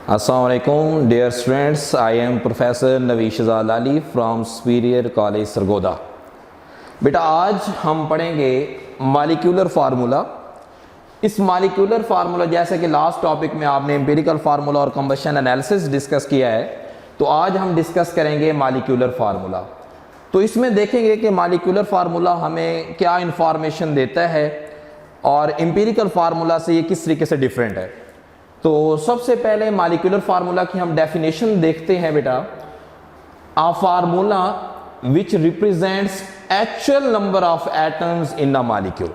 Assalamualaikum dear students, I am Professor Naveed Shahzad Ali from Superior College Sargodha. बेटा आज हम पढ़ेंगे मॉलिक्यूलर फार्मूला। इस मॉलिक्यूलर फार्मूला जैसे कि लास्ट टॉपिक में आपने एम्पिरिकल फार्मूला और कंबशन एनालिसिस डिस्कस किया है, तो आज हम डिस्कस करेंगे मॉलिक्यूलर फार्मूला। तो इसमें देखेंगे कि मॉलिक्यूलर फार्मूला हमें क्या इंफॉर्मेशन देता है और एम्पिरिकल फार्मूला से ये किस तरीके से डिफरेंट है। तो सबसे पहले मॉलिक्यूलर फार्मूला की हम डेफिनेशन देखते हैं बेटा। A formula which represents actual number of atoms in a molecule.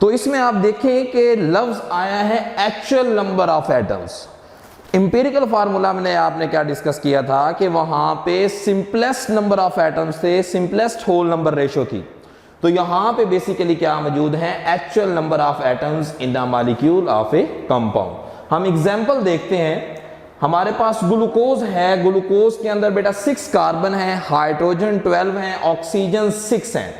तो इसमें आप देखें कि लफ्ज आया है actual number of atoms. Empirical formula में आपने क्या डिस्कस किया था कि वहां पे सिंपलेस्ट नंबर ऑफ एटम्स थे, सिंपलेस्ट होल नंबर रेशो थी। तो यहां पे बेसिकली क्या मौजूद है, actual number of atoms in the molecule of A compound. हम एग्जाम्पल देखते हैं। हमारे पास ग्लूकोज है, ग्लूकोज के अंदर बेटा 6 कार्बन है, हाइड्रोजन 12 है, ऑक्सीजन 6 है।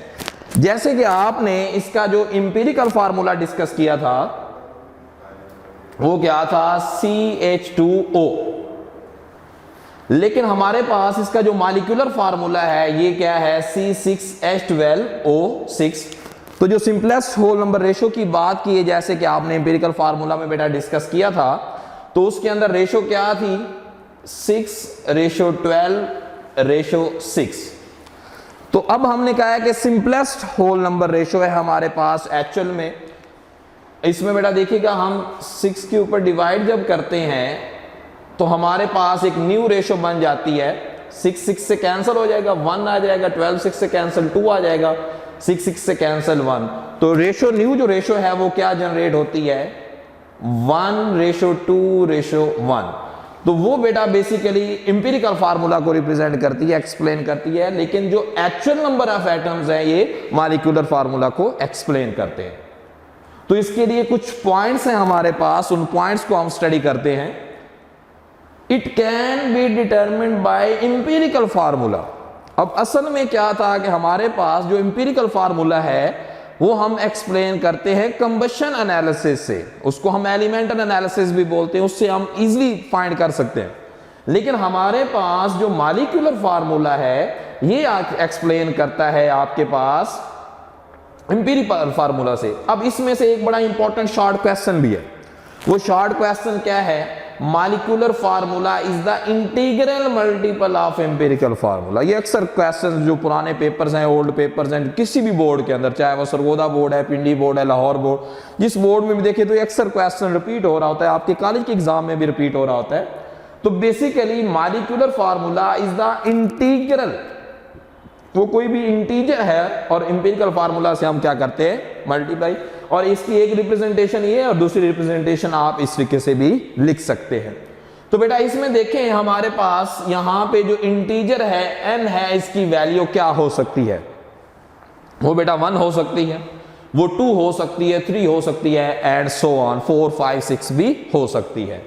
जैसे कि आपने इसका जो एम्पिरिकल फार्मूला डिस्कस किया था वो क्या था, CH2O। लेकिन हमारे पास इसका जो मॉलिक्यूलर फार्मूला है ये क्या है, C6H12O6। तो जो सिंपलेस्ट होल नंबर रेशो की बात की है, जैसे कि आपने एम्पिरिकल फार्मूला में बेटा डिस्कस किया था, तो उसके अंदर रेशो क्या थी, 6:12:6। तो अब हमने कहा है कि सिंपलेस्ट होल नंबर रेशो है हमारे पास एक्चुअल में। इसमें बेटा देखिएगा, हम 6 के ऊपर डिवाइड जब करते हैं तो हमारे पास एक न्यू रेशो बन जाती है। 6 से कैंसिल हो जाएगा, 1 आ जाएगा, 12 6 से कैंसिल 2 आ जाएगा, 6 से कैंसिल 1। तो रेशो न्यू जो रेशो है वो क्या जनरेट होती है, 1:2:1। तो वो बेटा बेसिकली एम्पिरिकल फार्मूला को रिप्रेजेंट करती है, एक्सप्लेन करती है। लेकिन जो एक्चुअल नंबर ऑफ एटम्स है ये मॉलिक्यूलर फार्मूला को एक्सप्लेन करते हैं। तो इसके लिए कुछ पॉइंट्स हैं हमारे पास, उन पॉइंट्स को हम स्टडी करते हैं। It can be determined bye empirical formula. अब असल में क्या था कि हमारे पास जो एम्पिरिकल फार्मूला है वो हम एक्सप्लेन करते हैं कंबशन एनालिसिस से। उसको हम एलिमेंटल एनालिसिस भी बोलते हैं, उससे हम इजीली फाइंड कर सकते हैं। लेकिन हमारे पास जो मॉलिक्यूलर फार्मूला है ये एक्सप्लेन करता है आपके पास एम्पिरिकल फार्मूला से। अब इसमें से एक बड़ा इंपॉर्टेंट शॉर्ट क्वेश्चन भी है। वो शॉर्ट क्वेश्चन क्या है, molecular formula is the integral multiple of empirical formula. ये अक्सर क्वेश्चन जो पुराने पेपर्स हैं, ओल्ड पेपर्स हैं, किसी भी बोर्ड के अंदर, चाहे वो सरगोदा बोर्ड है, पिंडी बोर्ड है, लाहौर बोर्ड, जिस बोर्ड में भी देखे तो अक्सर क्वेश्चन रिपीट हो रहा होता है, आपके कॉलेज के एग्जाम में भी रिपीट हो रहा होता है। तो basically molecular formula is the integral, वो कोई भी इंटीजर है और एम्पिरिकल फार्मूला से हम क्या करते हैं, मल्टीप्लाई। और इसकी एक रिप्रेजेंटेशन ये है और दूसरी रिप्रेजेंटेशन आप इस तरीके से भी लिख सकते हैं। तो बेटा इसमें देखें हमारे पास यहां पे जो इंटीजर है n है, इसकी वैल्यू क्या हो सकती है, वो बेटा 1 हो सकती है, वो 2 हो सकती है, 3 हो सकती है, एंड सो ऑन, 4 5 6 भी हो सकती है।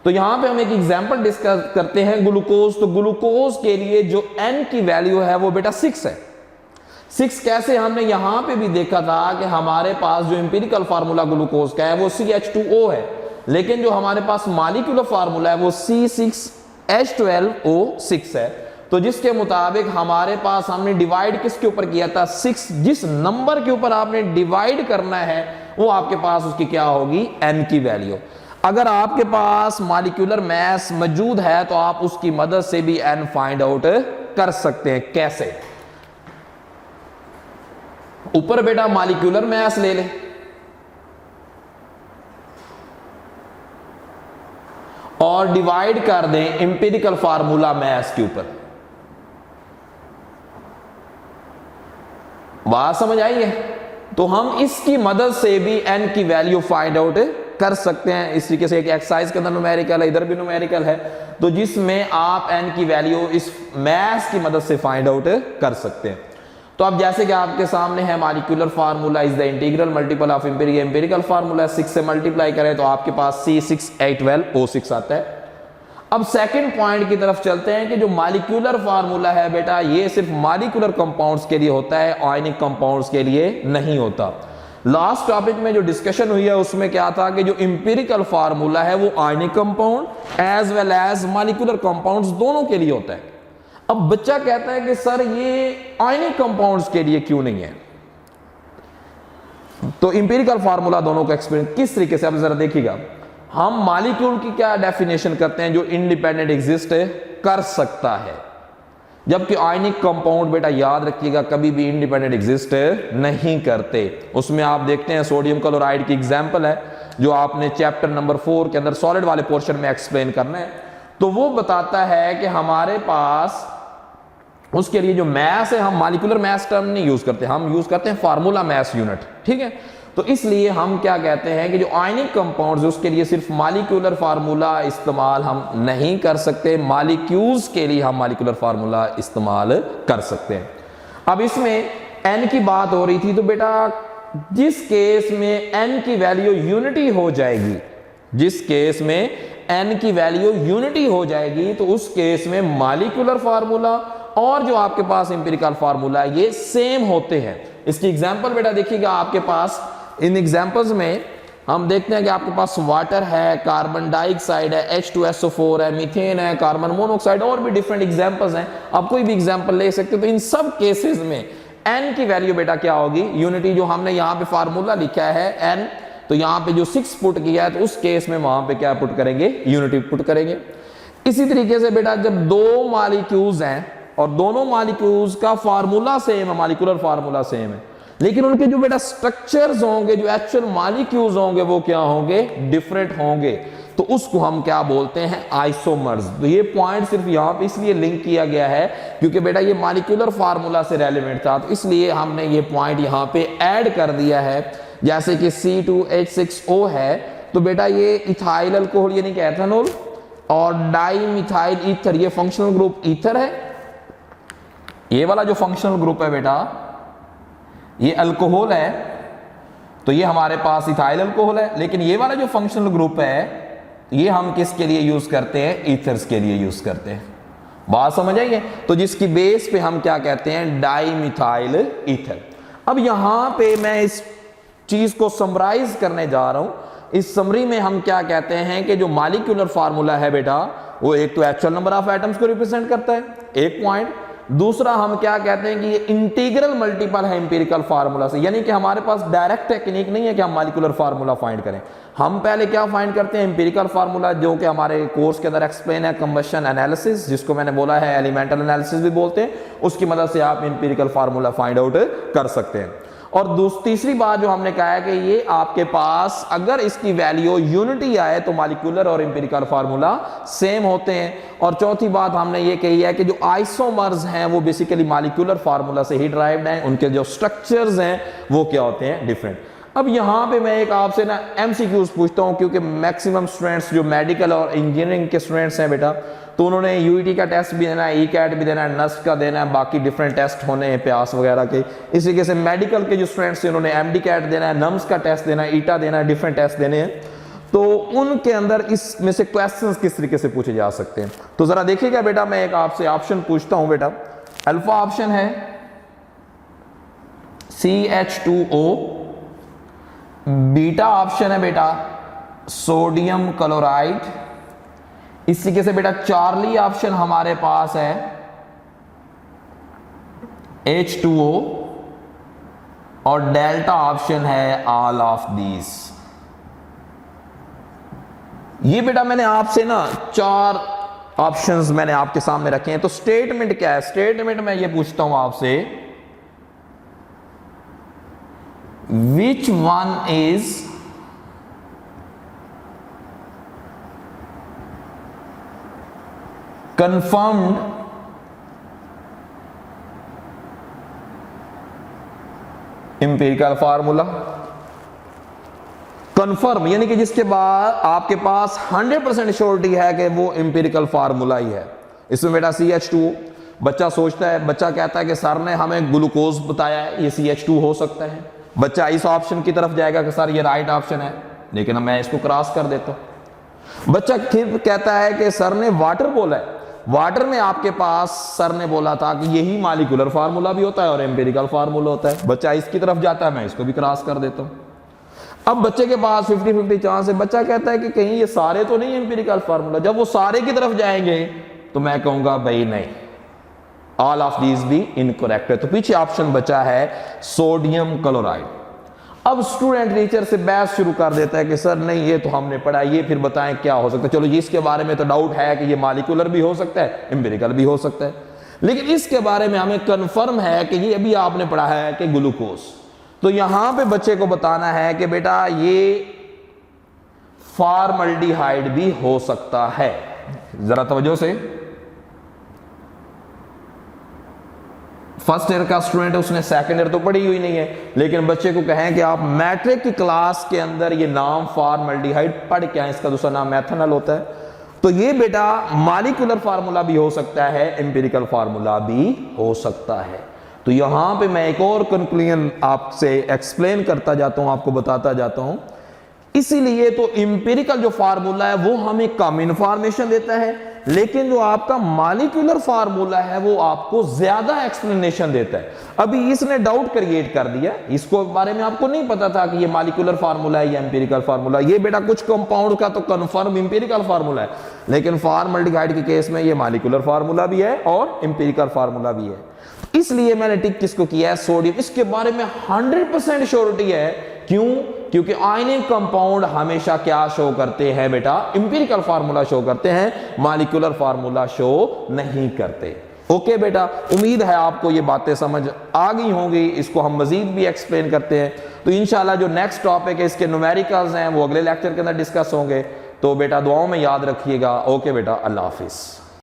तो यहां पे हम एक एग्जांपल डिस्कस करते हैं, ग्लूकोज। तो ग्लूकोज के लिए जो n की वैल्यू है वो बेटा 6 है। 6 कैसे, हमने यहां पे भी देखा था कि हमारे पास जो एम्पिरिकल फार्मूला ग्लूकोज का है वो CH2O है, लेकिन जो हमारे पास मॉलिक्यूलर फार्मूला है वो C6H12O6 है। तो जिसके मुताबिक हमारे पास हमने डिवाइड किसके ऊपर किया था, 6। जिस नंबर के ऊपर आपने डिवाइड करना है वो आपके पास उसकी क्या होगी, n की वैल्यू। अगर आपके पास मॉलिक्यूलर मास मौजूद है तो आप उसकी मदद से भी n फाइंड आउट कर सकते हैं। कैसे, ऊपर बेटा मॉलिक्यूलर मास ले ले और डिवाइड कर दें एम्पिरिकल फार्मूला मास के ऊपर। बात समझ आई है? तो हम इसकी मदद से भी n की वैल्यू फाइंड आउट कर सकते हैं। इस तरीके से एक एक्सरसाइज के अंदर न्यूमेरिकल है, इधर भी न्यूमेरिकल है, तो जिसमें आप n की वैल्यू इस मास की मदद से फाइंड आउट कर सकते हैं। तो अब जैसे कि आपके सामने है molecular formula is the integral multiple of empirical formula, 6 से मल्टीप्लाई करें तो आपके पास C6H12O6 आता है। अब सेकंड पॉइंट की तरफ चलते हैं कि जो मॉलिक्यूलर फार्मूला है बेटा ये सिर्फ मॉलिक्यूलर कंपाउंड्स के लिए होता है, आयनिक कंपाउंड्स के लिए नहीं होता। लास्ट टॉपिक में जो डिस्कशन हुई है उसमें क्या था कि जो इंपिरिकल फार्मूला है वो ionic compound as well as molecular compounds दोनों के लिए होता है। अब बच्चा कहता है कि सर ये आयनिक कंपाउंड्स के लिए क्यों नहीं है? तो इंपिरिकल फार्मूला दोनों का एक्सपीरियंस किस तरीके से, आप जरा देखिएगा। हम मॉलिक्यूल की क्या डेफिनेशन करते हैं? जो इंडिपेंडेंट एग्जिस्ट कर सकता है, जबकि आयनिक कंपाउंड बेटा याद रखिएगा कभी भी इंडिपेंडेंट एग्जिस्ट नहीं करते। उसमें आप देखते हैं सोडियम क्लोराइड की एग्जांपल है जो आपने चैप्टर नंबर 4 के अंदर सॉलिड वाले पोर्शन में एक्सप्लेन करना है। तो वो बताता है कि हमारे पास उसके लिए जो मैस है, हम मॉलिक्यूलर मैस टर्म नहीं यूज करते, हम यूज करते हैं फार्मूला मैस यूनिट, ठीक है। तो इसलिए हम क्या कहते हैं कि जो आयनिक कंपाउंड्स उसके लिए सिर्फ मॉलिक्यूलर फार्मूला इस्तेमाल हम नहीं कर सकते, मॉलिक्यूल्स के लिए हम मॉलिक्यूलर फार्मूला इस्तेमाल कर सकते हैं। अब इसमें n की बात हो रही थी, तो बेटा जिस केस में n की वैल्यू यूनिटी हो जाएगी, जिस केस में n की वैल्यू यूनिटी हो जाएगी, तो उस केस में मॉलिक्यूलर फार्मूला और जो आपके पास इंपिरिकल फार्मूला ये सेम होते हैं। इसकी एग्जांपल बेटा देखिएगा, आपके पास इन एग्जांपल्स में हम देखते हैं कि आपके पास वाटर है, कार्बन डाइऑक्साइड है, H2SO4 है, मीथेन है, कार्बन मोनोऑक्साइड, और भी डिफरेंट एग्जांपल्स हैं। आप कोई भी एग्जांपल ले सकते हो। तो इन सब केसेस में n की वैल्यू बेटा क्या होगी? यूनिटी। जो हमने यहाँ पे फार्मूला लिखा है n, तो यहाँ पे जो 6 पुट किया है, तो उस केस में वहां पे क्या पुट करेंगे? यूनिटी पुट करेंगे। इसी तरीके से बेटा जब दो मॉलिक्यूल्स हैं और दोनों मॉलिक्यूल्स का फार्मूला सेम है, मॉलिक्यूलर फार्मूला सेम है, लेकिन उनके जो बेटा स्ट्रक्चर्स होंगे, जो एक्चुअल मॉलिक्यूल्स होंगे, वो क्या होंगे? डिफरेंट होंगे। तो उसको हम क्या बोलते हैं? आइसोमर्स। तो ये पॉइंट सिर्फ यहां पे इसलिए लिंक किया गया है क्योंकि बेटा ये मॉलिक्यूलर फार्मूला से रेलेवेंट था, तो इसलिए हमने ये पॉइंट यहां पे ऐड कर दिया है। जैसे कि C2H6O है, तो बेटा ये इथाइल अल्कोहल यानी कि एथेनॉल, और डाई मिथाइल ईथर, ये फंक्शनल ग्रुप ईथर है। ये वाला जो फंक्शनल ग्रुप है बेटा ये अल्कोहल है, तो ये हमारे पास इथाइल अल्कोहल है। लेकिन ये वाला जो फंक्शनल ग्रुप है ये हम किसके लिए यूज करते हैं? ईथर्स के लिए यूज करते हैं। बात समझ आई है? तो जिसकी बेस पे हम क्या कहते हैं? Di methyl ether. अब यहां पे मैं इस चीज को समराइज करने जा रहा हूं। इस समरी में हम क्या कहते हैं कि जो मॉलिक्यूलर फार्मूला है बेटा वो एक तो एक्चुअल नंबर ऑफ एटम्स को रिप्रेजेंट करता है, एक पॉइंट। दूसरा हम क्या कहते हैं कि ये इंटीग्रल मल्टीपल है इंपिरिकल फार्मूला से, यानी कि हमारे पास डायरेक्ट टेक्निक नहीं है कि हम मॉलिक्यूलर फार्मूला फाइंड करें। हम पहले क्या फाइंड करते हैं? इंपिरिकल फार्मूला, जो कि हमारे कोर्स के अंदर एक्सप्लेन है, कंबशन एनालिसिस, जिसको मैंने बोला है एलिमेंटल एनालिसिस भी बोलते हैं। उसकी मदद से आप इंपिरिकल फार्मूला फाइंड आउट कर सकते हैं। और तीसरी बात जो हमने कहा है कि ये आपके पास अगर इसकी वैल्यू यूनिटी आए तो मॉलिक्यूलर और इंपिरिकल फार्मूला सेम होते हैं। और चौथी बात हमने ये कही है कि जो आइसोमर्स हैं वो बेसिकली मॉलिक्यूलर फार्मूला से ही ड्राइव्ड हैं, उनके जो स्ट्रक्चर्स हैं वो क्या होते हैं? डिफरेंट। अब यहाँ पे मैं एक आपसे ना MCQs पूछता हूँ, क्योंकि मैक्सिमम स्टूडेंट्स जो मेडिकल और इंजीनियरिंग के स्टूडेंट्स हैं बेटा, तो उन्होंने UET का टेस्ट भी देना है, ECAT भी देना है, NUST का देना है, बाकी डिफरेंट टेस्ट होने हैं प्यास वगैरह के। इसी तरीके से मेडिकल के जो स्टूडेंट्स हैं उन्होंने MD-CAT देना है, NUMS का टेस्ट देना है, ETA देना है, डिफरेंट टेस्ट देने हैं। तो उनके अंदर इसमें से क्वेश्चंस किस तरीके से पूछे जा सकते हैं? तो जरा देखिएगा बेटा, मैं एक आपसे ऑप्शन पूछता हूं बेटा। अल्फा ऑप्शन है CH2O, बीटा ऑप्शन है बेटा सोडियम क्लोराइड, इस तरीके से बेटा चार्ली ऑप्शन हमारे पास है H2O, और डेल्टा ऑप्शन है ऑल ऑफ दीज। ये बेटा मैंने आपसे ना 4 ऑप्शंस मैंने आपके सामने रखे हैं। तो स्टेटमेंट क्या है? स्टेटमेंट में ये पूछता हूं आपसे, which one is confirmed empirical formula. Confirm यानी कि जिसके बाद आपके पास 100% श्योरिटी है कि वो इंपिरिकल फार्मूला ही है। इसमें बेटा CH2, बच्चा सोचता है, बच्चा कहता है कि सर ने हमें ग्लूकोज बताया है, ये CH2 हो सकता है। बच्चा इस ऑप्शन की तरफ जाएगा कि सर ये राइट ऑप्शन है, लेकिन मैं इसको क्रॉस कर देता हूं। बच्चा फिर कहता है कि सर ने वाटर बोला है, वाटर में आपके पास सर ने बोला था कि यही मॉलिक्यूलर फार्मूला भी होता है और एम्पिरिकल फार्मूला होता है। बच्चा इसकी तरफ जाता है, मैं इसको भी क्रॉस कर देता हूं। अब बच्चे के पास 50-50 चांस है। बच्चा कहता है कि कहीं ये सारे तो नहीं एम्पिरिकल फार्मूला। जब वो सारे की तरफ जाएंगे तो मैं कहूंगा भाई नहीं, ऑल ऑफ दीज भी इनकरेक्ट है। तो पीछे ऑप्शन बचा है सोडियम क्लोराइड। अब स्टूडेंट टीचर से बहस शुरू कर देता है कि सर नहीं, ये तो हमने पढ़ा, ये फिर बताएं क्या हो सकता है। चलो इसके बारे में तो डाउट है कि ये मॉलिक्यूलर भी हो सकता है, एम्पिरिकल भी हो सकता है, लेकिन इसके बारे में हमें कंफर्म है कि ये अभी आपने पढ़ा है कि ग्लूकोज। तो यहां पे बच्चे को बताना है कि बेटा ये फॉर्मल्डिहाइड भी हो सकता है। जरा तवज्जो से, फर्स्ट ईयर का स्टूडेंट है, उसने सेकंड ईयर तो पढ़ी हुई नहीं है, लेकिन बच्चे को कहें कि आप मैट्रिक की क्लास के अंदर ये नाम फॉर्मल्डिहाइड पढ़ के आए, इसका दूसरा नाम मेथनॉल होता है, तो ये बेटा मॉलिक्यूलर फार्मूला भी हो सकता है, एम्पिरिकल फार्मूला भी हो सकता है। तो यहां पे मैं एक और कंक्लूजन आपसे एक्सप्लेन करता जाता हूं, आपको बताता जाता हूं। इसीलिए तो एम्पिरिकल जो फार्मूला है वो हमें कम इंफॉर्मेशन देता है, लेकिन जो आपका मॉलिक्यूलर फार्मूला है वो आपको ज्यादा एक्सप्लेनेशन देता है। अभी इसने डाउट क्रिएट कर दिया, इसको बारे में आपको नहीं पता था कि ये मॉलिक्यूलर फार्मूला है या एम्पिरिकल फार्मूला। ये बेटा कुछ कंपाउंड का तो कंफर्म एम्पिरिकल फार्मूला है, लेकिन फॉर्मल्डिहाइड के केस में ये मॉलिक्यूलर फार्मूला भी है और एम्पिरिकल फार्मूला भी है। इसलिए मैंने टिक किसको किया है, सोडियम। इसके बारे में 100% श्योरिटी है। क्यों? क्योंकि आयनिक कंपाउंड हमेशा क्या शो करते हैं बेटा, एम्पिरिकल फार्मूला शो करते हैं, मॉलिक्यूलर फार्मूला शो नहीं करते। ओके बेटा, उम्मीद है आपको ये बातें समझ आ गई होंगी। इसको हम मजीद भी एक्सप्लेन करते हैं। तो इंशाल्लाह जो नेक्स्ट टॉपिक है इसके न्यूमेरिकल्स हैं वो अगले लेक्चर के अंदर डिस्कस होंगे। तो बेटा दुआओं में याद रखिएगा। ओके बेटा, अल्लाह हाफिज।